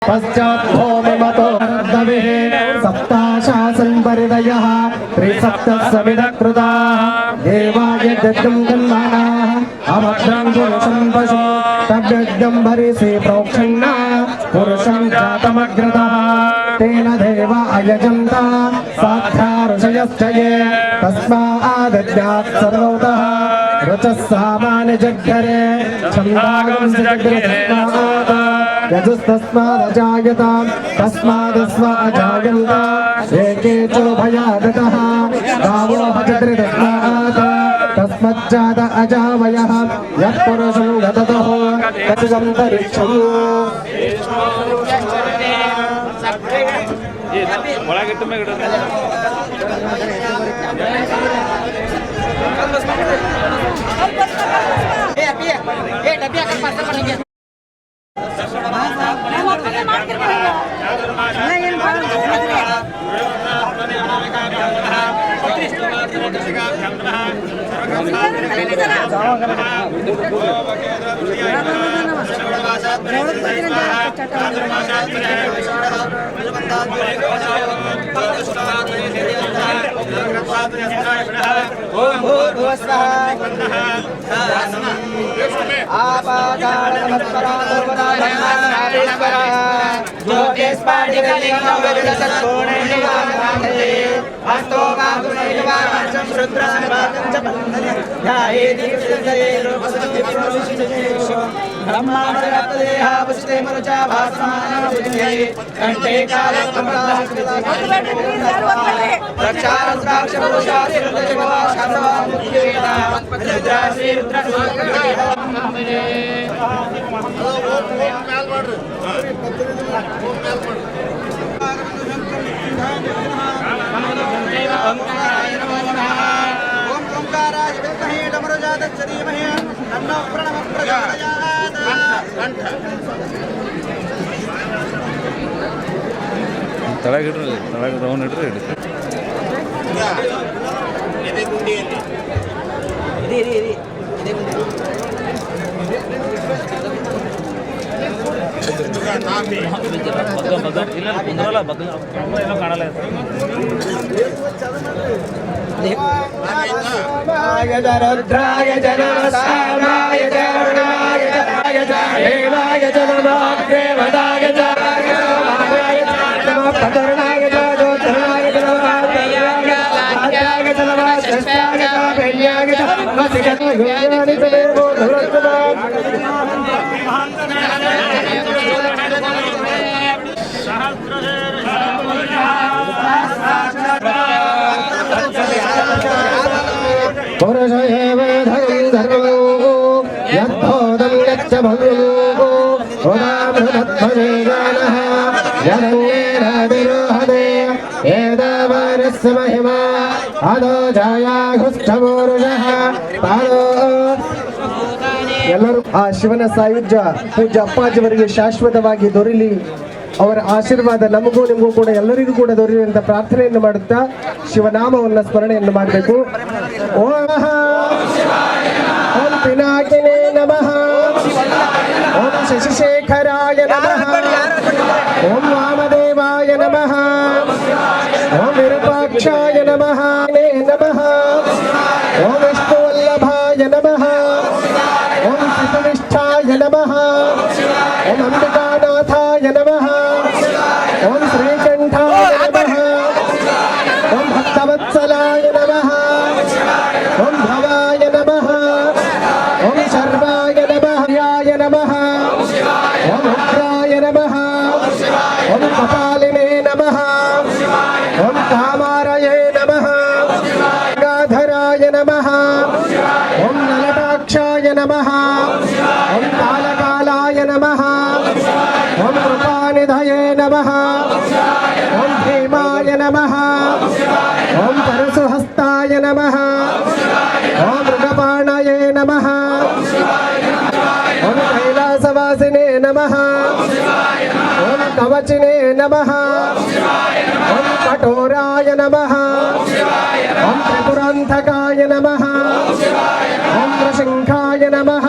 पश्चाद्भूमिमतो सप्ताशासन् परिदयः त्रिसप्तसमिदकृताः देवाय यज्ञं गन्मानाः अभद्रं पुरुषं पशु तद्यज्ञं भरिसे प्रोक्षण्णा पुरुषं जातमग्रतः तेन देवा अयजन्त साध्या ऋषयश्च ये तस्मादज्ञात् सर्वतः रुचः सामान्य जग्धरे छन्दागं जग्धरे यजुस्तस्मादजायत तस्मादस्व अजायन्त एके चोभयादतः गावो भजत्रितस्मात् तस्मज्जात अजावयः यत्पुरुषं गततः तच्चन्तरिक्षम् रुद्राय जनमस्ताय जरुणाय जय देवाय जनमाग्रेवदाय जय पतरणाय जोधनाय जनमाग्रेवदाय जनमाष्टाय भैयाय जनमसिकतयोनि देवो धुरत्वा पुरुष एव धर्मो यद्बोधं यच्च भगवो उदामृतध्वजे जानः जनन्येन विरोहते एतावानस्य महिमा अदो जायाघुष्ठपूरुषः पादो ಎಲ್ಲರೂ ಆ ಶಿವನ ಸಾಯುಜ್ಯ ಪೂಜ್ಯ ಅಪ್ಪಾಜಿಯವರಿಗೆ ಶಾಶ್ವತವಾಗಿ ದೊರೆಯಲಿ, ಅವರ ಆಶೀರ್ವಾದ ನಮಗೂ ನಿಮಗೂ ಕೂಡ ಎಲ್ಲರಿಗೂ ಕೂಡ ದೊರೆಯಲಿ ಅಂತ ಪ್ರಾರ್ಥನೆಯನ್ನು ಮಾಡುತ್ತಾ ಶಿವನಾಮವನ್ನು ಸ್ಮರಣೆಯನ್ನು ಮಾಡಬೇಕು. ಓಂ ಪಿನಾಕಿನೇ ನಮಃ, ಓಂ ಶಶಿಶೇಖರಾಯ ನಮಃ, ಓಂ ವಾಮದೇವಾಯ ನಮಃ, ಓಂ ವಿರೂಪಾಕ್ಷಾಯ ನಮಃ ನಮಃ, ಓಂ ವಿಷ್ಣುವಲ್ಲಭಾಯ ನಮಃ, ಓಂ ಶಿವನಿಷ್ಠಾಯ ನಮಃ, ಓಂ ಅಂಬಿಕಾನಾಥಾಯ ನಮಃ, ಓಂ ಶ್ರೀಕಂಠಾಯ ನಮಃ, ಓಂ ಭಕ್ತವತ್ಸಲಾಯ ನಮಃ, ಓಂ ಭವಾಯ ನಮಃ, ಓಂ ಶರ್ವಾಯ ನಮಃ ನಮಃ, ಓಂ ಉಗ್ರಾಯ ನಮಃ, ಓಂ ಕಪಾಲಿನೇ ನಮಃ, ಓಂ ಕಾಮಾರಯೇ ನಮಃ, ಗಾಧರಾಯ ನಮಃ, ಓಂ ನಲಟಾಕ್ಷಾಯ ನಮಃ, ಓಂ ಕಾಲಕಾಲಾಯ ನಮಃ, ಓಂ ಕೃಪಾನಿಧಯೇ ನಮಃ, ಓಂ ಭೀಮಾಯ ನಮಃ, ಓಂ ಪರಶುಹಸ್ತಾಯ ನಮಃ, ಓಂ ಮೃಗಪಾಣಯೇ ನಮಃ, ಓಂ ಕೈಲಾಸವಾಸಿನೇ ನಮಃ, ಓಂ ಕವಚಿನೇ ನಮಃ, ಓಂ ಕಠೋರಾಯ ನಮಃ, ಓಂ ತ್ರಿಪುರಾಂತಕಾಯ ನಮಃ, ಓಂ ನೃಸಿಂಹಾಯ ನಮಃ,